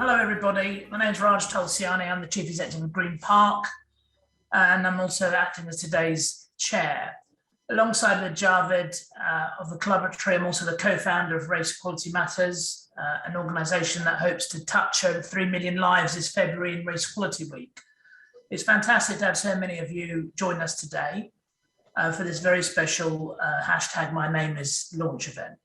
Hello everybody, my name is Raj Tulsiani, I'm the Chief Executive of Green Park and I'm also acting as today's chair. Alongside with Javed of the Collaboratory, I'm also the co-founder of Race Equality Matters, an organisation that hopes to touch over 3 million lives this February in Race Equality Week. It's fantastic to have so many of you join us today for this very special hashtag My Name Is launch event.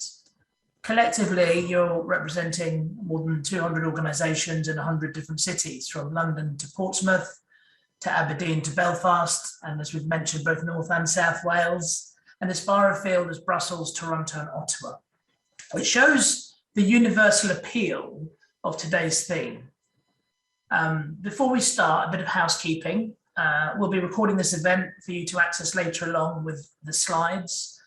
Collectively, you're representing more than 200 organisations in 100 different cities, from London to Portsmouth, to Aberdeen to Belfast, and as we've mentioned, both North and South Wales, and as far afield as Brussels, Toronto and Ottawa. It shows the universal appeal of today's theme. Before we start, a bit of housekeeping. We'll be recording this event for you to access later along with the slides.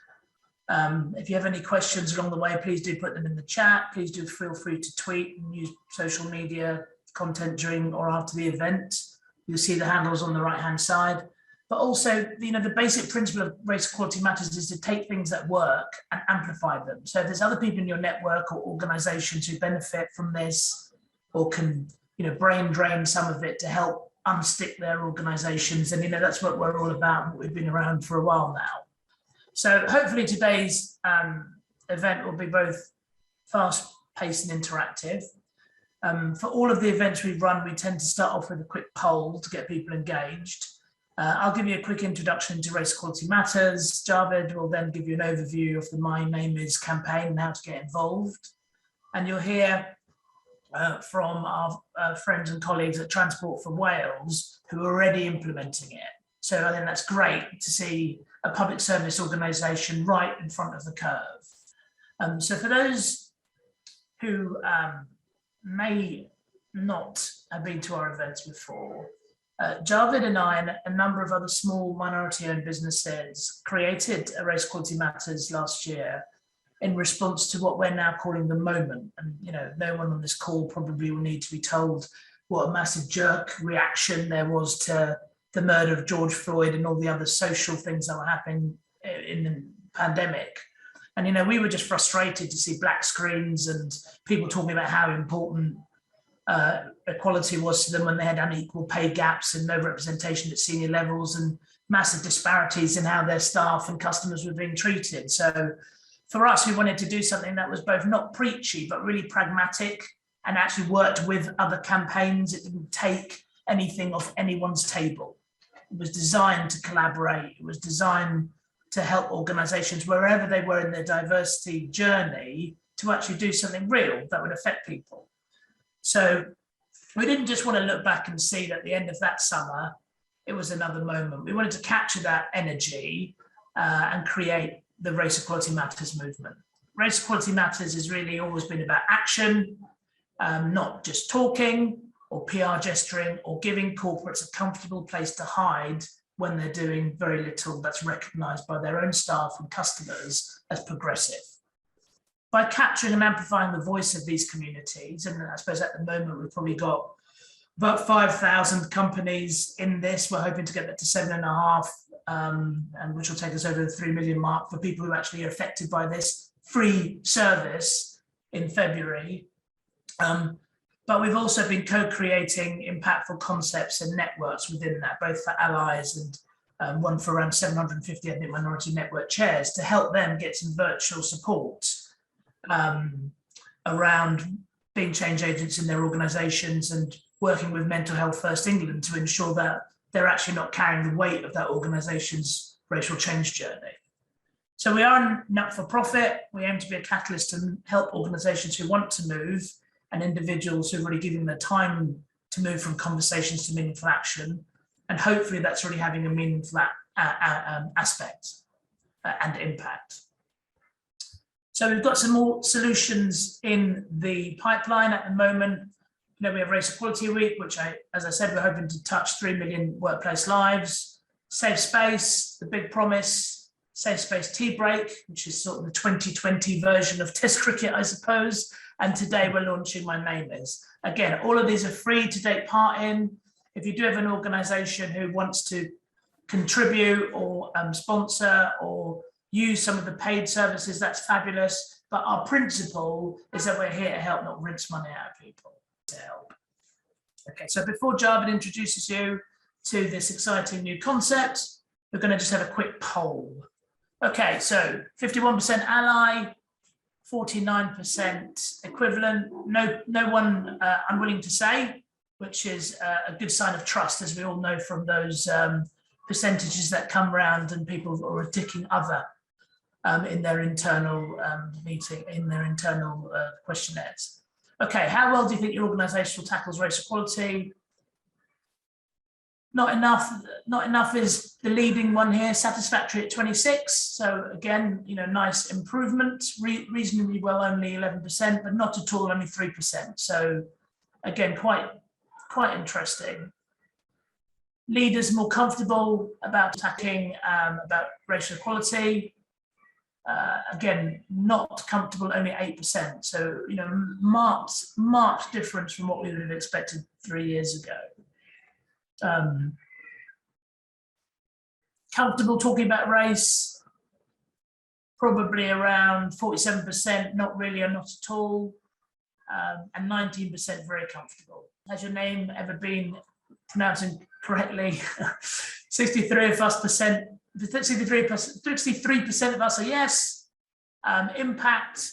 If you have any questions along the way, please do put them in the chat. Please do feel free to tweet and use social media content during or after the event. You'll see the handles on the right-hand side. But also, the basic principle of Race Equality Matters is to take things that work and amplify them. So if there's other people in your network or organizations who benefit from this or can, brain drain some of it to help unstick their organizations, and that's what we're all about. We've been around for a while now. So hopefully today's event will be both fast-paced and interactive. For all of the events we run, we tend to start off with a quick poll to get people engaged. I'll give you a quick introduction to Race Equality Matters. Javed will then give you an overview of the My Name Is campaign and how to get involved. And you'll hear from our friends and colleagues at Transport for Wales who are already implementing it. So I think that's great to see a public service organisation right in front of the curve. So for those who may not have been to our events before, Javed and I and a number of other small minority-owned businesses created a Race Equality Matters last year in response to what we're now calling the moment. And no one on this call probably will need to be told what a massive jerk reaction there was to the murder of George Floyd and all the other social things that were happening in the pandemic. And, we were just frustrated to see black screens and people talking about how important equality was to them when they had unequal pay gaps and no representation at senior levels and massive disparities in how their staff and customers were being treated. So for us, we wanted to do something that was both not preachy, but really pragmatic and actually worked with other campaigns. It didn't take anything off anyone's table. It was designed to collaborate. It was designed to help organisations wherever they were in their diversity journey to actually do something real that would affect people. So we didn't just want to look back and see that at the end of that summer, it was another moment. We wanted to capture that energy and create the Race Equality Matters movement. Race Equality Matters has really always been about action, not just talking or PR gesturing or giving corporates a comfortable place to hide when they're doing very little that's recognised by their own staff and customers as progressive. By capturing and amplifying the voice of these communities, and I suppose at the moment we've probably got about 5,000 companies in this. We're hoping to get that to 7.5, and which will take us over the 3 million mark for people who actually are affected by this free service in February. But we've also been co-creating impactful concepts and networks within that, both for allies and one for around 750, I think, minority network chairs to help them get some virtual support around being change agents in their organisations and working with Mental Health First England to ensure that they're actually not carrying the weight of that organisation's racial change journey. So we are not for profit. We aim to be a catalyst to help organisations who want to move and individuals who've already given their time to move from conversations to meaningful action. And hopefully that's already having a meaningful aspect and impact. So we've got some more solutions in the pipeline at the moment. We have Race Equality Week, which as I said, we're hoping to touch 3 million workplace lives. Safe Space, the big promise, Safe Space Tea Break, which is sort of the 2020 version of Test cricket, I suppose. And today we're launching My Name Is. Again, all of these are free to take part in. If you do have an organisation who wants to contribute or sponsor or use some of the paid services, that's fabulous. But our principle is that we're here to help, not rinse money out of people. to help. Okay, so before Javed introduces you to this exciting new concept, we're going to just have a quick poll. Okay, so 51% ally, 49% equivalent, no one unwilling to say, which is a good sign of trust, as we all know from those percentages that come around and people are ticking other in their internal questionnaires. Okay, how well do you think your organisation tackles race equality? Not enough. Not enough is the leading one here, satisfactory at 26. So again, nice improvement. Reasonably well, only 11%, but not at all, only 3%. So again, quite interesting. Leaders more comfortable about attacking about racial equality. Again, not comfortable, only 8%. So marked difference from what we would have expected 3 years ago. Comfortable talking about race, probably around 47%, not really or not at all, and 19% very comfortable. Has your name ever been pronounced incorrectly? 63% of us are yes. Impact.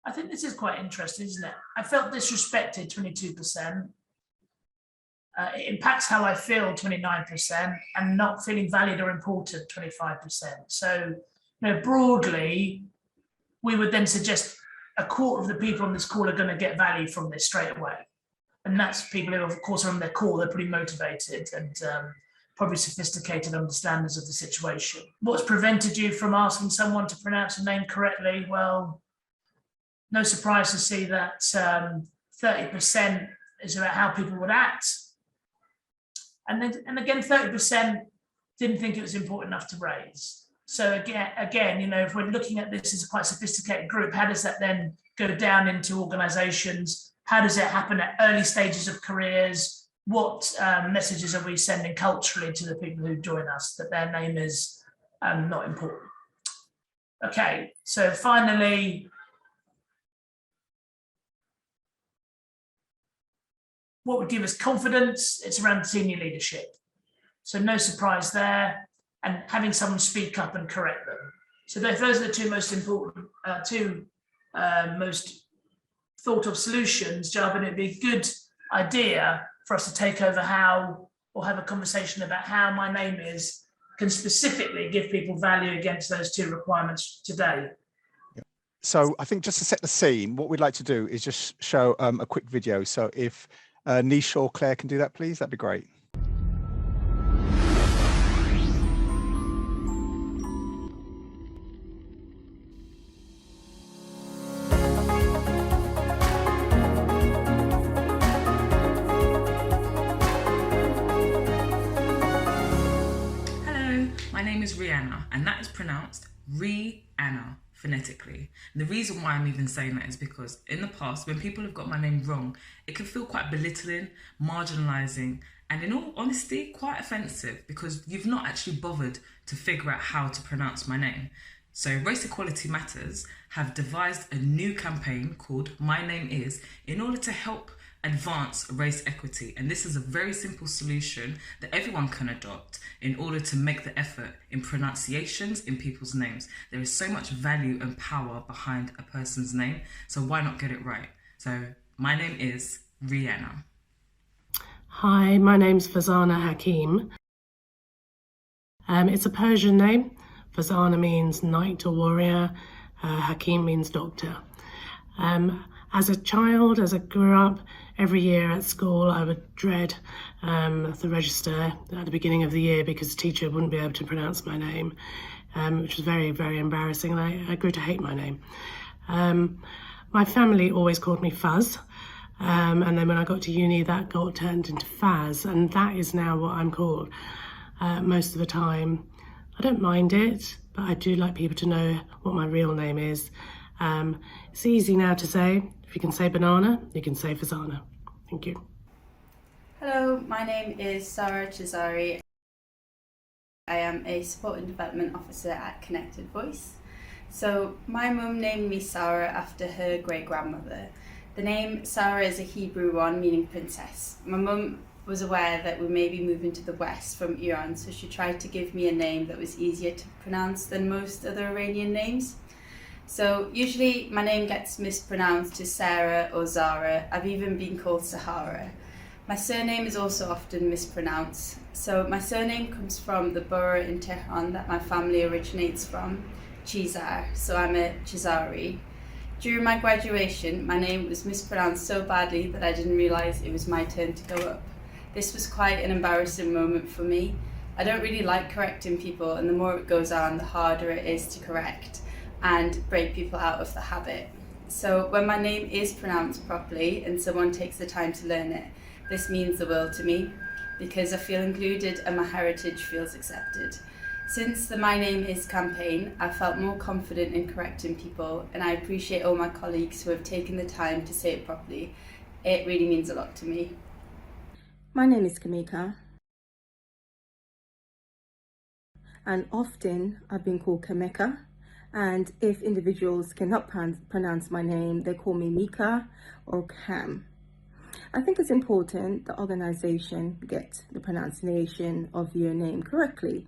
I think this is quite interesting, isn't it? I felt disrespected, 22%. It impacts how I feel, 29%, and not feeling valued or important, 25%. So, broadly, we would then suggest a quarter of the people on this call are going to get value from this straight away. And that's people who, of course, are on their call. They're pretty motivated and probably sophisticated understanders of the situation. What's prevented you from asking someone to pronounce a name correctly? Well, no surprise to see that 30% is about how people would act. And again, 30% didn't think it was important enough to raise. So again, if we're looking at this as a quite sophisticated group, how does that then go down into organizations? How does it happen at early stages of careers? What messages are we sending culturally to the people who join us that their name is not important? Okay, so finally, what would give us confidence? It's around senior leadership. So no surprise there, and having someone speak up and correct them. So those are the two most important, most thought of solutions. Javed, it'd be a good idea for us to take over how, or have a conversation about how my name is can specifically give people value against those two requirements today. So I think just to set the scene, what we'd like to do is just show a quick video. So if Nish or Claire can do that, please, that'd be great. Hello, my name is Rihanna, and that is pronounced Rihanna phonetically. And the reason why I'm even saying that is because in the past, when people have got my name wrong, it can feel quite belittling, marginalising, and in all honesty, quite offensive because you've not actually bothered to figure out how to pronounce my name. So Race Equality Matters have devised a new campaign called My Name Is in order to help advance race equity. And this is a very simple solution that everyone can adopt in order to make the effort in pronunciations in people's names. There is so much value and power behind a person's name, so why not get it right? So my name is Rihanna. Hi, my name's Fazana Hakim. It's a Persian name. Fazana means knight or warrior. Hakim means doctor. As a child, as I grew up, every year at school I would dread the register at the beginning of the year because the teacher wouldn't be able to pronounce my name, which was very, very embarrassing, and I grew to hate my name. My family always called me Fuzz, and then when I got to uni that got turned into Faz, and that is now what I'm called most of the time. I don't mind it, but I do like people to know what my real name is. It's easy now to say. If you can say banana, you can say Fazana. Thank you. Hello, my name is Sarah Cesari. I am a Support and Development Officer at Connected Voice. So my mum named me Sarah after her great-grandmother. The name Sarah is a Hebrew one meaning princess. My mum was aware that we may be moving to the west from Iran, so she tried to give me a name that was easier to pronounce than most other Iranian names. So usually my name gets mispronounced to Sarah or Zara. I've even been called Sahara. My surname is also often mispronounced. So my surname comes from the borough in Tehran that my family originates from, Chizar. So I'm a Chizari. During my graduation, my name was mispronounced so badly that I didn't realise it was my turn to go up. This was quite an embarrassing moment for me. I don't really like correcting people, and the more it goes on, the harder it is to correct and break people out of the habit. So when my name is pronounced properly and someone takes the time to learn it, this means the world to me because I feel included and my heritage feels accepted. Since the My Name Is campaign, I've felt more confident in correcting people, and I appreciate all my colleagues who have taken the time to say it properly. It really means a lot to me. My name is Kamika, and often I've been called Kameka, and if individuals cannot pronounce my name, they call me Mika or Cam. I think it's important the organization gets the pronunciation of your name correctly.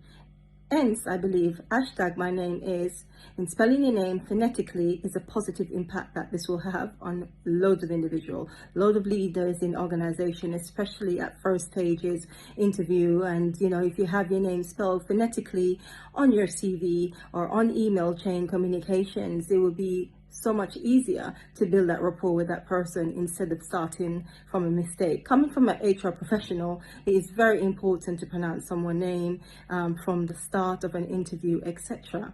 Hence, I believe #MyNameIs in spelling your name phonetically is a positive impact that this will have on loads of individuals, loads of leaders in organization, especially at first stages interview. And, if you have your name spelled phonetically on your CV or on email chain communications, it will be so much easier to build that rapport with that person instead of starting from a mistake. Coming from an HR professional, it is very important to pronounce someone's name from the start of an interview, etc.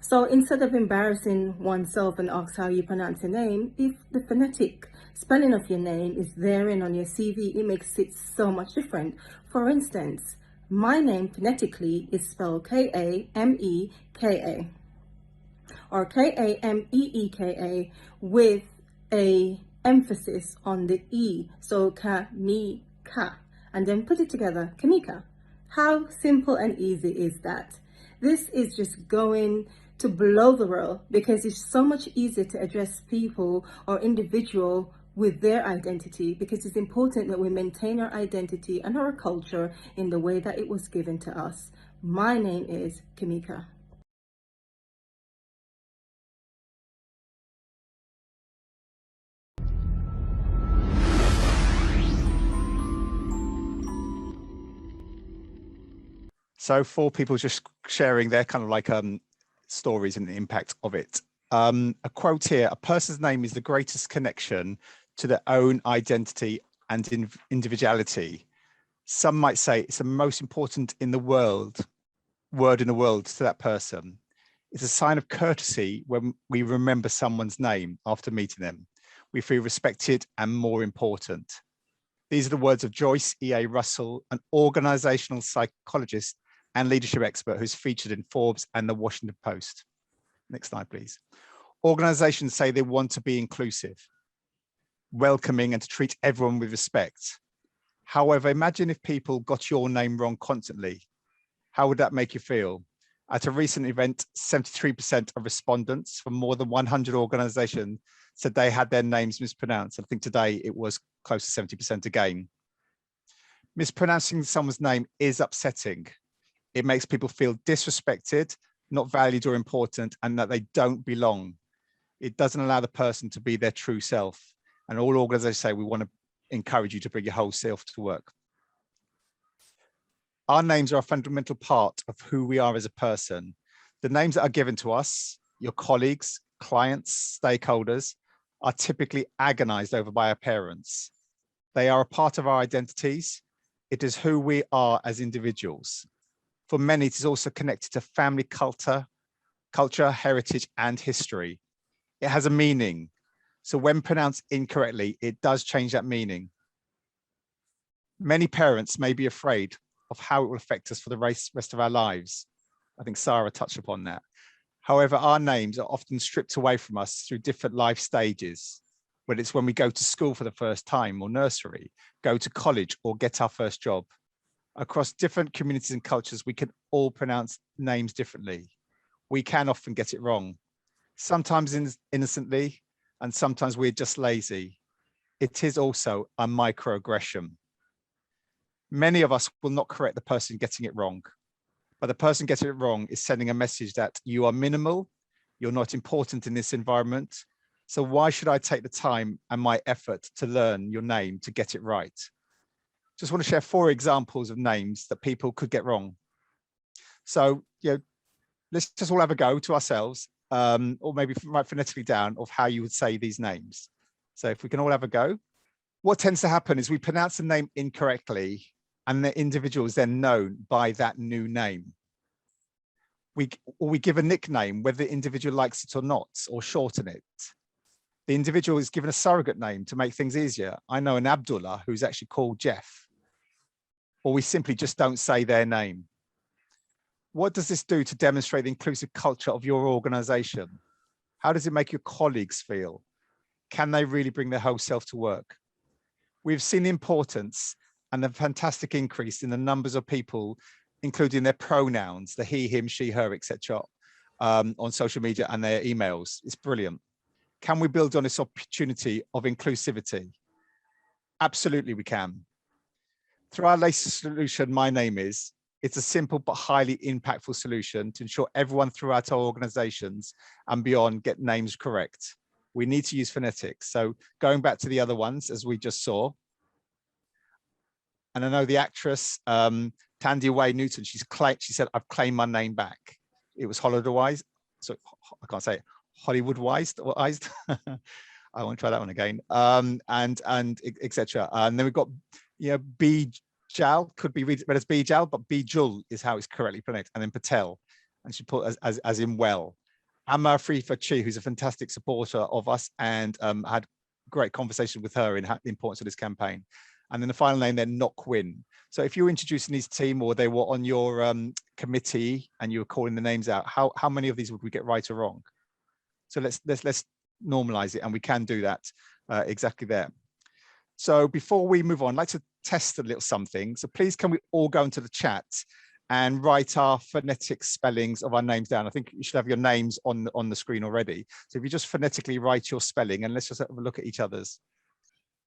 So instead of embarrassing oneself and ask how you pronounce your name, if the phonetic spelling of your name is therein on your CV, it makes it so much different. For instance, my name phonetically is spelled Kameka or Kameeka with a emphasis on the E. So Kamika, and then put it together, Kamika. How simple and easy is that? This is just going to blow the world because it's so much easier to address people or individual with their identity, because it's important that we maintain our identity and our culture in the way that it was given to us. My name is Kamika. So 4 people just sharing their kind of like stories and the impact of it. A quote here: "A person's name is the greatest connection to their own identity and individuality. Some might say it's the most important in the word in the world to that person. It's a sign of courtesy when we remember someone's name after meeting them. We feel respected and more important." These are the words of Joyce E.A. Russell, an organizational psychologist and leadership expert who's featured in Forbes and the Washington Post. Next slide, please. Organizations say they want to be inclusive, welcoming, and to treat everyone with respect. However, imagine if people got your name wrong constantly. How would that make you feel? At a recent event, 73% of respondents from more than 100 organizations said they had their names mispronounced. I think today it was close to 70% again. Mispronouncing someone's name is upsetting. It makes people feel disrespected, not valued or important, and that they don't belong. It doesn't allow the person to be their true self. And all organizations say we want to encourage you to bring your whole self to work. Our names are a fundamental part of who we are as a person. The names that are given to us, your colleagues, clients, stakeholders, are typically agonized over by our parents. They are a part of our identities. It is who we are as individuals. For many, it is also connected to family culture, heritage, and history. It has a meaning. So when pronounced incorrectly, it does change that meaning. Many parents may be afraid of how it will affect us for the rest of our lives. I think Sarah touched upon that. However, our names are often stripped away from us through different life stages, whether it's when we go to school for the first time or nursery, go to college or get our first job. Across different communities and cultures, we can all pronounce names differently. We can often get it wrong. sometimes innocently, and sometimes we're just lazy. It is also a microaggression. Many of us will not correct the person getting it wrong, but the person getting it wrong is sending a message that you are minimal, you're not important in this environment. So why should I take the time and my effort to learn your name to get it right? Just want to share 4 examples of names that people could get wrong. So, let's just all have a go to ourselves, or maybe write phonetically down of how you would say these names. So if we can all have a go. What tends to happen is we pronounce the name incorrectly, and the individual is then known by that new name. We give a nickname, whether the individual likes it or not, or shorten it. The individual is given a surrogate name to make things easier. I know an Abdullah who's actually called Jeff. Or we simply just don't say their name. What does this do to demonstrate the inclusive culture of your organization? How does it make your colleagues feel? Can they really bring their whole self to work? We've seen the importance and the fantastic increase in the numbers of people, including their pronouns, the he, him, she, her, etc., on social media and their emails. It's brilliant. Can we build on this opportunity of inclusivity? Absolutely, we can. Through our latest solution, My Name Is, it's a simple but highly impactful solution to ensure everyone throughout our organizations and beyond get names correct. We need to use phonetics. So going back to the other ones, as we just saw, and I know the actress, Tandy Way Newton, she said, I've claimed my name back. It was Hollywood-wise, so I can't say it, Hollywood-wise. I won't try that one again. And etc. And then we've got, Bijal, could be read as Bijal, but Bijul is how it's correctly pronounced. And then Patel, and she put as in well. Amar Frifa Chi, who's a fantastic supporter of us, and had great conversation with her in the importance of this campaign. And then the final name, then Not Quinn. So if you're introducing these team, or they were on your committee and you were calling the names out, how many of these would we get right or wrong? So let's normalize it, and we can do that exactly there. So before we move on, I'd like to test a little something. So please, can we all go into the chat and write our phonetic spellings of our names down? I think you should have your names on the screen already. So if you just phonetically write your spelling, and let's just have a look at each other's.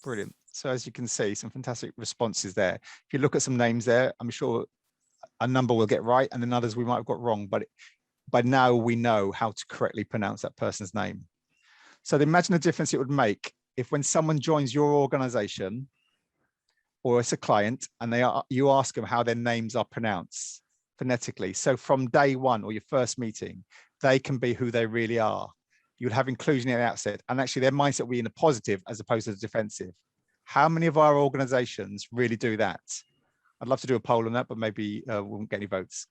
Brilliant. So as you can see, some fantastic responses there. If you look at some names there, I'm sure a number will get right, and then others we might have got wrong, but by now we know how to correctly pronounce that person's name. So imagine the difference it would make if, when someone joins your organization or it's a client, and you ask them how their names are pronounced phonetically. So from day one or your first meeting, they can be who they really are. You would have inclusion at the outset, and actually their mindset will be in the positive as opposed to the defensive. How many of our organizations really do that? I'd love to do a poll on that, but maybe we won't get any votes.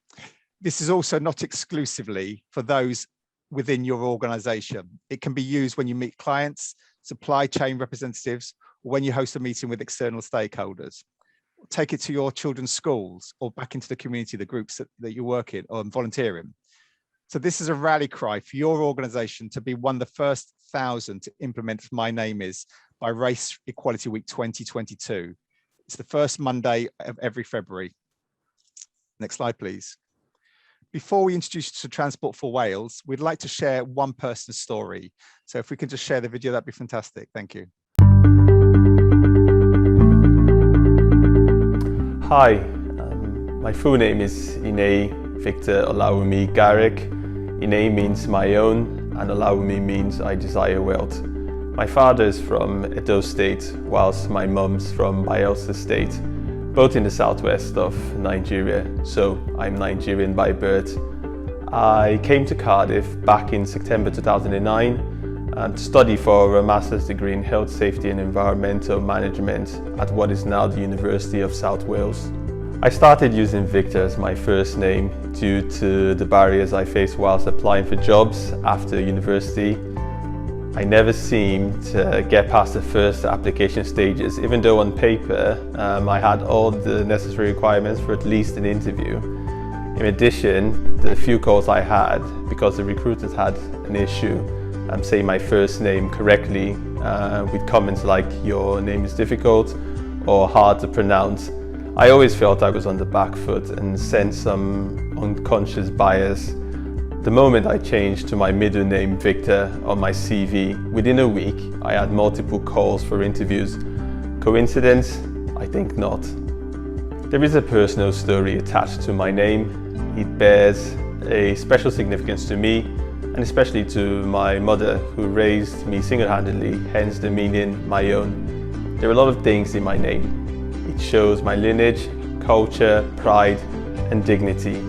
This is also not exclusively for those within your organization. It can be used when you meet clients, supply chain representatives, or when you host a meeting with external stakeholders. Take it to your children's schools, or back into the community, the groups that you work in, or volunteering. So this is a rally cry for your organization to be one of the first 1,000 to implement My Name Is by Race Equality Week 2022. It's the first Monday of every February. Next slide, please. Before we introduce you to Transport for Wales, we'd like to share one person's story. So if we can just share the video, that'd be fantastic. Thank you. Hi, my full name is Ine Victor Olawumi Garrick. Ine means my own, and Olawumi means I desire wealth. My father is from Edo State, whilst my mum's from Bayelsa State, both in the southwest of Nigeria, so I'm Nigerian by birth. I came to Cardiff back in September 2009 to study for a master's degree in health, safety and environmental management at what is now the University of South Wales. I started using Victor as my first name due to the barriers I faced whilst applying for jobs after university. I never seemed to get past the first application stages, even though on paper I had all the necessary requirements for at least an interview. In addition, the few calls I had, because the recruiters had an issue saying my first name correctly with comments like your name is difficult or hard to pronounce, I always felt I was on the back foot and sensed some unconscious bias. The moment I changed to my middle name Victor on my CV, within a week I had multiple calls for interviews. Coincidence? I think not. There is a personal story attached to my name. It bears a special significance to me, and especially to my mother, who raised me single-handedly, hence the meaning my own. There are a lot of things in my name. It shows my lineage, culture, pride, and dignity.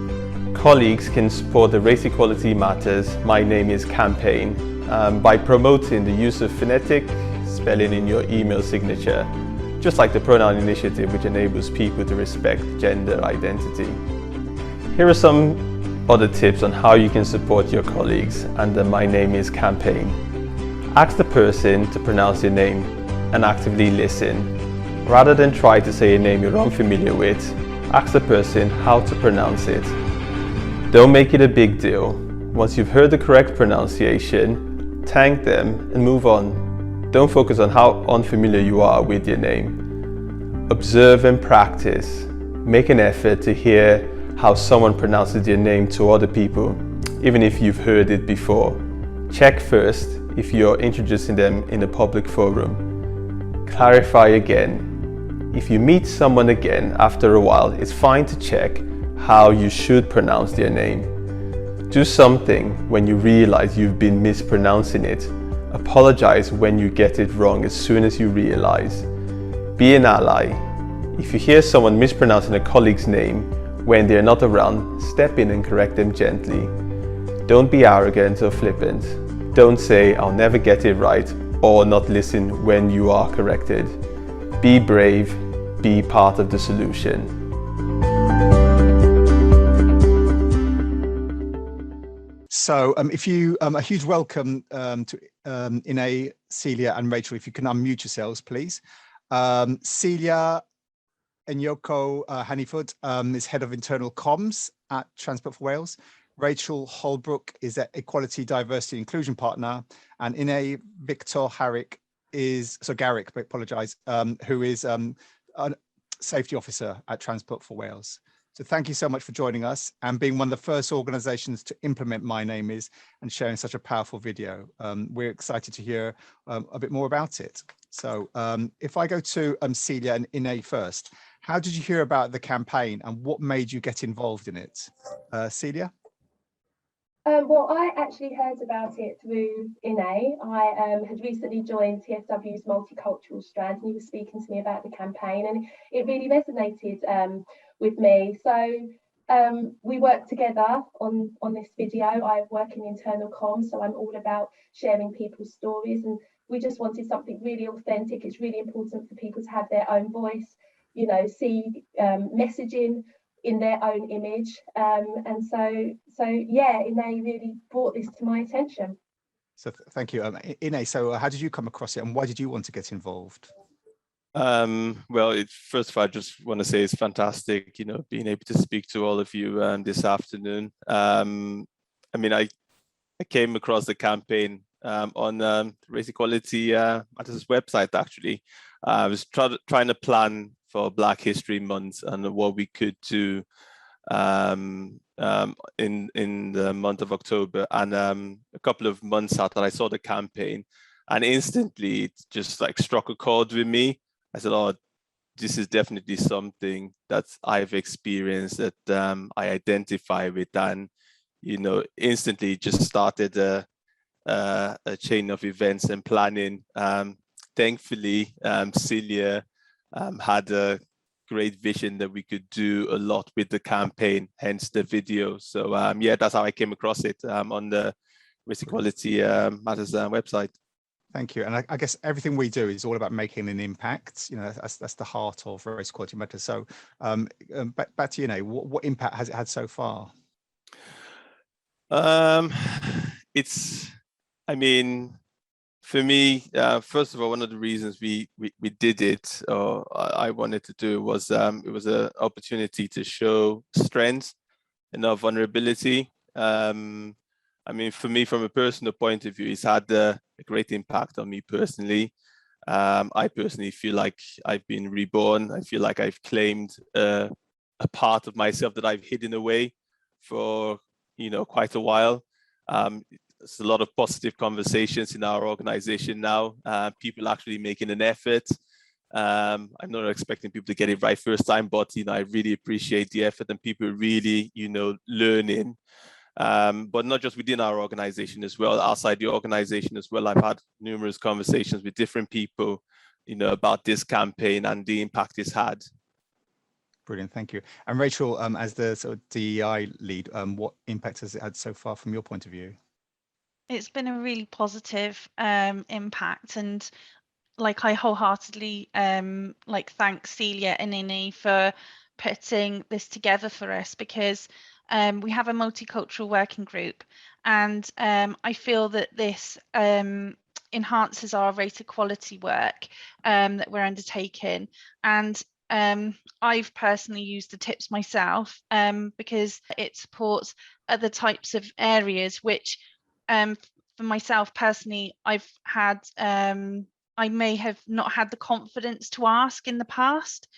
Colleagues can support the Race Equality Matters My Name Is campaign by promoting the use of phonetic spelling in your email signature, just like the Pronoun Initiative, which enables people to respect gender identity. Here are some other tips on how you can support your colleagues and the My Name Is campaign. Ask the person to pronounce your name and actively listen. Rather than try to say a name you're unfamiliar with, ask the person how to pronounce it. Don't make it a big deal. Once you've heard the correct pronunciation, thank them and move on. Don't focus on how unfamiliar you are with your name. Observe and practice. Make an effort to hear how someone pronounces your name to other people, even if you've heard it before. Check first if you're introducing them in a public forum. Clarify again. If you meet someone again after a while, it's fine to check how you should pronounce their name. Do something when you realize you've been mispronouncing it. Apologize when you get it wrong as soon as you realize. Be an ally. If you hear someone mispronouncing a colleague's name when they're not around, step in and correct them gently. Don't be arrogant or flippant. Don't say, "I'll never get it right," or not listen when you are corrected. Be brave, be part of the solution. So if you, a huge welcome to Ine, Celia and Rachel, if you can unmute yourselves, please. Celia Enyoko Honeyfoot is Head of Internal Comms at Transport for Wales. Rachel Holbrook is at Equality, Diversity and Inclusion Partner. And Ine Victor Garrick, I apologise, who is a Safety Officer at Transport for Wales. So thank you so much for joining us and being one of the first organisations to implement My Name Is and sharing such a powerful video. We're excited to hear a bit more about it. So if I go to Celia and Ine first, how did you hear about the campaign and what made you get involved in it? Celia? Well, I actually heard about it through Ine. I had recently joined TFW's multicultural strand, and he was speaking to me about the campaign, and it really resonated with me. So we worked together on this video. I work in internal comms, so I'm all about sharing people's stories, and we just wanted something really authentic. It's really important for people to have their own voice, you know, see messaging in their own image, and so yeah, Ine really brought this to my attention. So thank you. Ine, so how did you come across it and why did you want to get involved? Well, first of all, I just want to say it's fantastic, you know, being able to speak to all of you this afternoon. I mean, I came across the campaign on Race Equality Matters website, actually. I was trying to plan for Black History Month and what we could do in the month of October. And a couple of months after I saw the campaign, and instantly it just like struck a chord with me. I said, "Oh, this is definitely something that I've experienced, that I identify with," and you know, instantly just started a chain of events and planning. Thankfully, Celia had a great vision that we could do a lot with the campaign, hence the video. So yeah, that's how I came across it on the Race Equality Matters website. Thank you. And I guess everything we do is all about making an impact. You know, that's the heart of Race Equality Matters. So back to you, Ine, what impact has it had so far? I mean, for me, first of all, one of the reasons we did it, or I wanted to do, was it was an opportunity to show strength and not vulnerability. I mean, for me, from a personal point of view, it's had a great impact on me personally. I personally feel like I've been reborn. I feel like I've claimed a part of myself that I've hidden away for, quite a while. There's a lot of positive conversations in our organization now. People actually making an effort. I'm not expecting people to get it right first time, but I really appreciate the effort and people really, learning. But not just within our organization as well, outside the organization as well. I've had numerous conversations with different people, about this campaign and the impact it's had. Brilliant, thank you. And Rachel, as the sort of DEI lead, what impact has it had so far from your point of view? It's been a really positive impact, and I wholeheartedly thank Celia and Innie for putting this together for us, because we have a multicultural working group, and I feel that this enhances our race equality work that we're undertaking. And I've personally used the tips myself because it supports other types of areas which for myself personally, I've had I may have not had the confidence to ask in the past.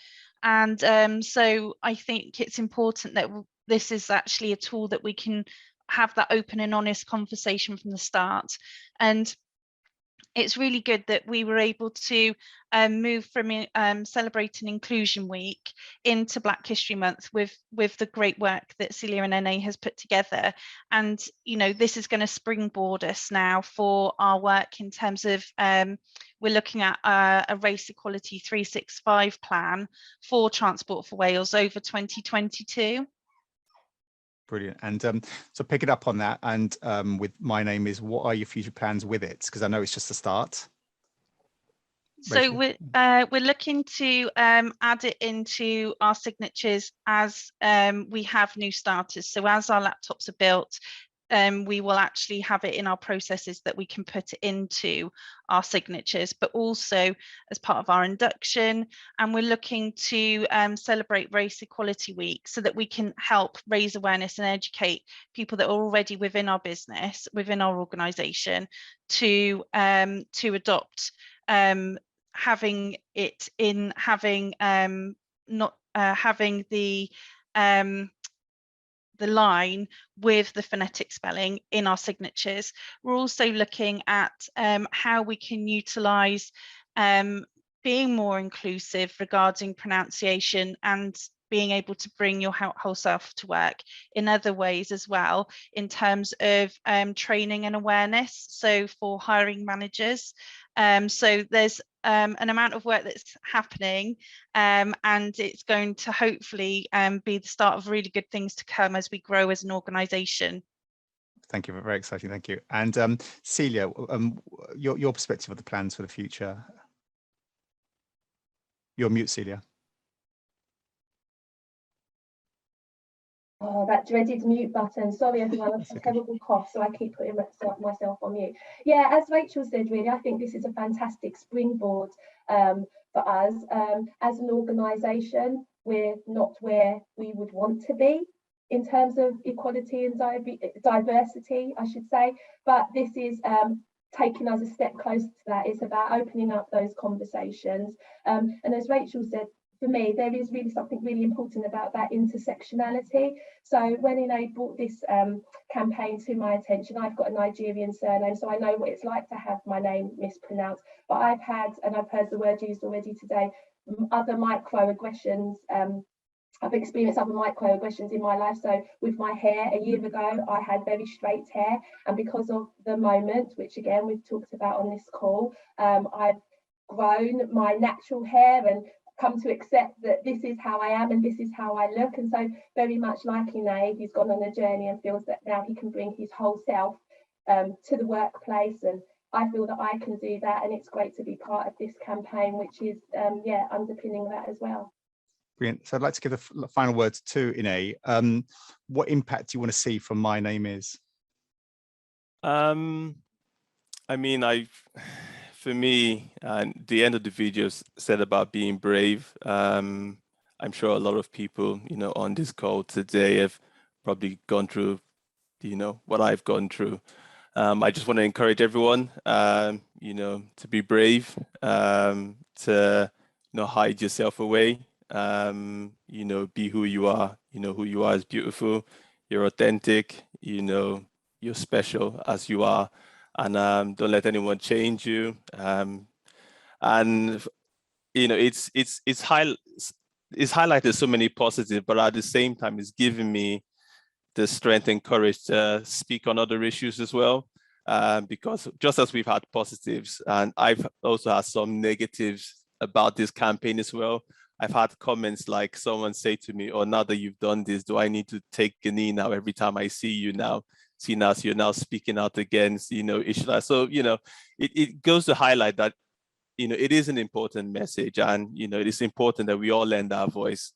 And so I think it's important that this is actually a tool that we can have that open and honest conversation from the start. And it's really good that we were able to move from celebrating Inclusion Week into Black History Month with the great work that Celia and NA has put together. And this is going to springboard us now for our work in terms of we're looking at a Race Equality 365 plan for Transport for Wales over 2022. Brilliant. And so picking up on that, and with My Name Is, what are your future plans with it? Because I know it's just a start. So we're looking to add it into our signatures as we have new starters. So as our laptops are built, we will actually have it in our processes that we can put it into our signatures, but also as part of our induction. And we're looking to celebrate Race Equality Week so that we can help raise awareness and educate people that are already within our business, within our organisation, to adopt having it in, having not having the line with the phonetic spelling in our signatures. We're also looking at how we can utilise being more inclusive regarding pronunciation and being able to bring your whole self to work in other ways as well, in terms of training and awareness, so for hiring managers. So there's an amount of work that's happening, and it's going to hopefully be the start of really good things to come as we grow as an organisation. Thank you, very exciting, thank you. And Celia, your perspective of the plans for the future. You're mute, Celia. Oh, that dreaded mute button. Sorry, everyone, it's a terrible cough, so I keep putting myself on mute. Yeah, as Rachel said, really, I think this is a fantastic springboard for us. As an organisation, we're not where we would want to be in terms of equality and diversity, I should say, but this is taking us a step closer to that. It's about opening up those conversations. And as Rachel said, for me, there is really something really important about that intersectionality. So when Ine brought this campaign to my attention, I've got a Nigerian surname, so I know what it's like to have my name mispronounced. But I've had, and I've heard the word used already today, other microaggressions. I've experienced other microaggressions in my life. So with my hair, a year ago, I had very straight hair. And because of the moment, which again, we've talked about on this call, I've grown my natural hair and come to accept that this is how I am and this is how I look. And so very much like Ine, he's gone on a journey and feels that now he can bring his whole self to the workplace. And I feel that I can do that. And it's great to be part of this campaign, which is, underpinning that as well. Brilliant. So I'd like to give the final words to Ine. What impact do you want to see from My Name Is? For me, and the end of the video said about being brave. I'm sure a lot of people, on this call today have probably gone through, what I've gone through. I just want to encourage everyone, to be brave, to not hide yourself away, be who you are. Who you are is beautiful. You're authentic. you know, you're special as you are, and don't let anyone change you. And you know, it's highlighted so many positives, but at the same time, it's giving me the strength and courage to speak on other issues as well. Because just as we've had positives, and I've also had some negatives about this campaign as well. I've had comments like someone say to me, "Oh, now that you've done this, do I need to take a knee now every time I see you now? See now, so you're now speaking out against, you know, issues." So, you know, it goes to highlight that, you know, it is an important message, and, you know, it is important that we all lend our voice,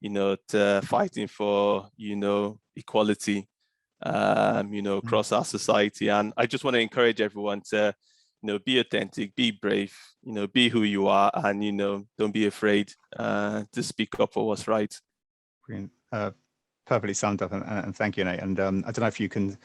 you know, to fighting for, you know, equality, you know, across our society. And I just want to encourage everyone to, you know, be authentic, be brave, you know, be who you are, and, you know, don't be afraid to speak up for what's right. Brilliant. Perfectly summed up, and thank you, Nate. And I don't know if you can,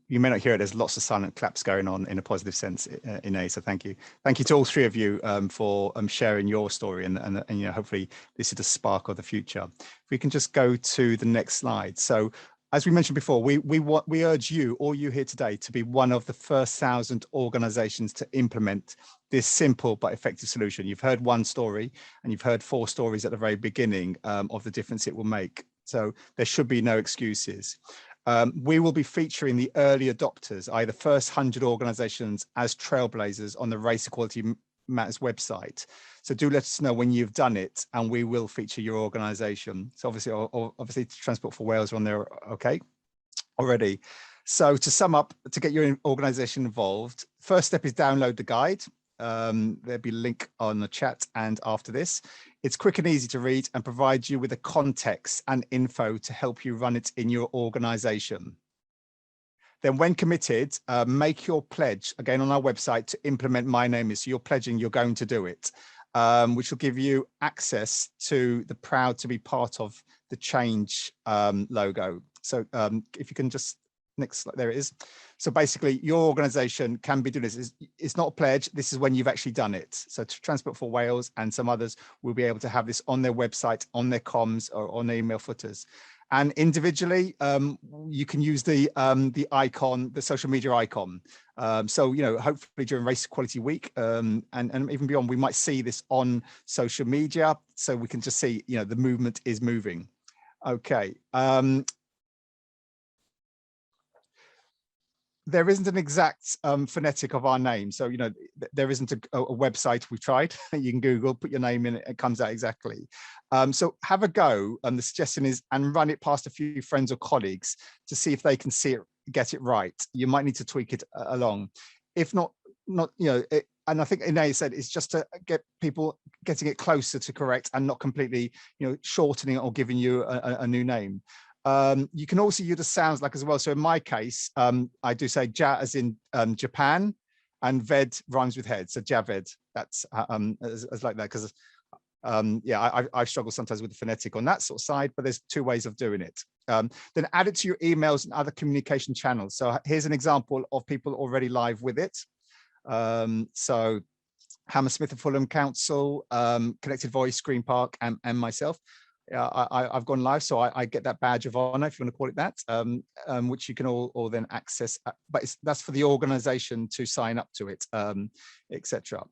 you may not hear it, there's lots of silent claps going on in a positive sense, Ine, so thank you. Thank you to all three of you for sharing your story, and you know, hopefully this is the spark of the future. If we can just go to the next slide. So as we mentioned before, we urge you, all you here today, to be one of the first 1,000 organizations to implement this simple but effective solution. You've heard one story, and you've heard 4 stories at the very beginning of the difference it will make. So there should be no excuses. We will be featuring the early adopters, i.e. the first 100 organizations, as trailblazers on the Race Equality Matters website. So do let us know when you've done it, and we will feature your organization. So obviously Transport for Wales are on there, okay, already. So to sum up, to get your organization involved, first step is download the guide. There'll be a link on the chat and after this. It's quick and easy to read and provides you with the context and info to help you run it in your organization. Then when committed, make your pledge, again on our website, to implement My Name Is. So you're pledging you're going to do it, which will give you access to the Proud to be part of the change logo. So if you can just, next slide, there it is. So basically your organization can be doing this. It's not a pledge, this is when you've actually done it. So Transport for Wales and some others will be able to have this on their website, on their comms, or on their email footers. And individually, you can use the icon, the social media icon. So, you know, hopefully during Race Equality Week and even beyond, we might see this on social media, so we can just see, you know, the movement is moving. Okay. There isn't an exact phonetic of our name. So, you know, there isn't a website. We've tried. You can Google, put your name in, it comes out exactly. So have a go. The suggestion is, and run it past a few friends or colleagues to see if they can see it, get it right. You might need to tweak it along. If not, you know, and I think Ine said it's just to get people getting it closer to correct and not completely, you know, shortening it or giving you a new name. You can also use the sounds like as well. So in my case, I do say ja as in Japan, and ved rhymes with head. So Javed, that's as like that, because yeah, I struggle sometimes with the phonetic on that sort of side, but there's 2 ways of doing it. Then add it to your emails and other communication channels. So here's an example of people already live with it. So Hammersmith and Fulham Council, Connected Voice, Green Park, and myself. I've gone live, so I get that badge of honor, if you want to call it that, which you can all then access, but that's for the organization to sign up to it, etc.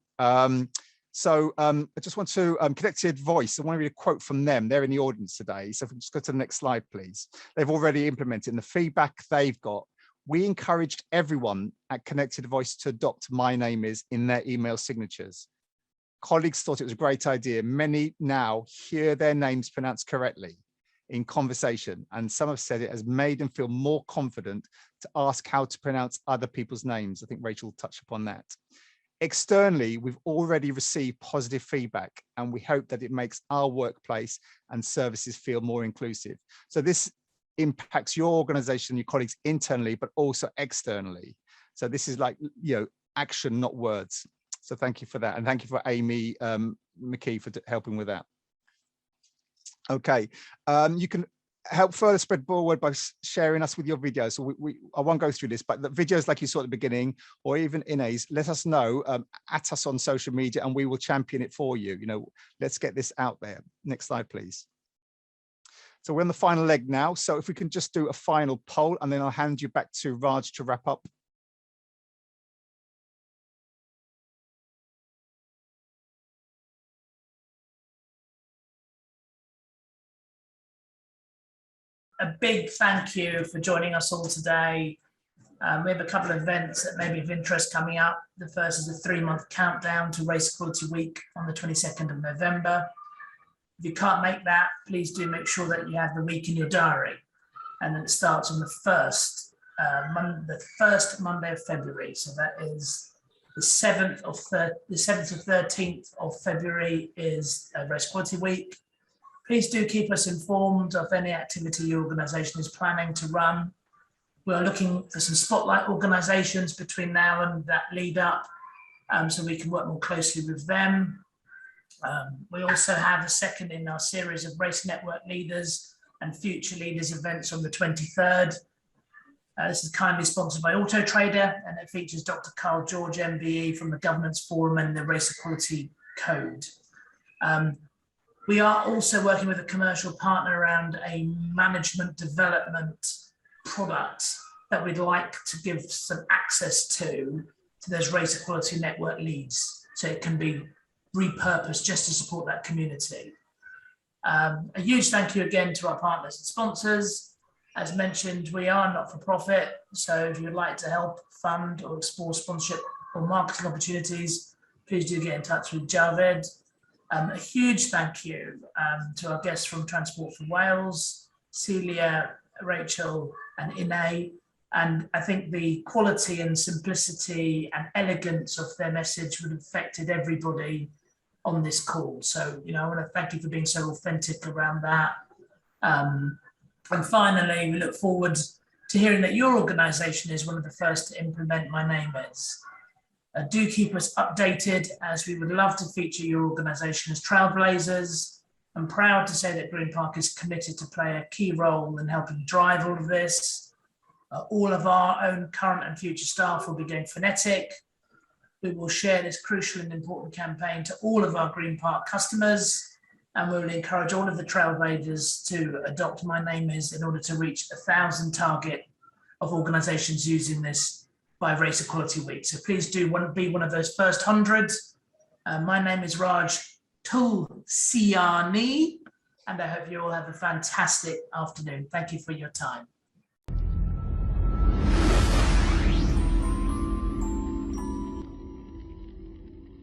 So I just want to, Connected Voice, I want to read a quote from them. They're in the audience today, so if we just go to the next slide, please. They've already implemented, and the feedback they've got, we encouraged everyone at Connected Voice to adopt My Name Is in their email signatures. Colleagues thought it was a great idea. Many now hear their names pronounced correctly in conversation, and some have said it has made them feel more confident to ask how to pronounce other people's names. I think Rachel touched upon that. Externally, we've already received positive feedback, and we hope that it makes our workplace and services feel more inclusive. So this impacts your organization, your colleagues internally, but also externally. So this is like, you know, action, not words. So thank you for that. And thank you for Amy McKee for helping with that. Okay, you can help further spread forward by sharing us with your videos. So I won't go through this, but the videos like you saw at the beginning, or even Ine's, let us know, at us on social media, and we will champion it for you. You know, let's get this out there. Next slide, please. So we're on the final leg now. So if we can just do a final poll, and then I'll hand you back to Raj to wrap up. A big thank you for joining us all today. We have a couple of events that may be of interest coming up. The first is a 3-month countdown to Race Equality Week on the 22nd of November. If you can't make that, please do make sure that you have the week in your diary. And then it starts on the first Monday of February. So that is the 7th of 13th of February is Race Equality Week. Please do keep us informed of any activity your organisation is planning to run. We're looking for some spotlight organisations between now and that lead up, so we can work more closely with them. We also have a second in our series of Race Network Leaders and Future Leaders events on the 23rd. This is kindly sponsored by Auto Trader, and it features Dr. Carl George, MBE, from the Governance Forum and the Race Equality Code. We are also working with a commercial partner around a management development product that we'd like to give some access to those Race Equality Network leads, so it can be repurposed just to support that community. A huge thank you again to our partners and sponsors. As mentioned, we are not for profit, so if you'd like to help fund or explore sponsorship or marketing opportunities, please do get in touch with Javed. A huge thank you to our guests from Transport for Wales, Celia, Rachel and Ine. And I think the quality and simplicity and elegance of their message would have affected everybody on this call. So, I want to thank you for being so authentic around that. And finally, we look forward to hearing that your organisation is one of the first to implement My Name Is. Do keep us updated, as we would love to feature your organisation as trailblazers. I'm proud to say that Green Park is committed to play a key role in helping drive all of this. All of our own current and future staff will be doing phonetic. We will share this crucial and important campaign to all of our Green Park customers, and we will encourage all of the trailblazers to adopt My Name Is in order to reach 1,000 target of organisations using this by Race Equality Week. So please do be one of those first 100. My name is Raj Tulsiani, and I hope you all have a fantastic afternoon. Thank you for your time.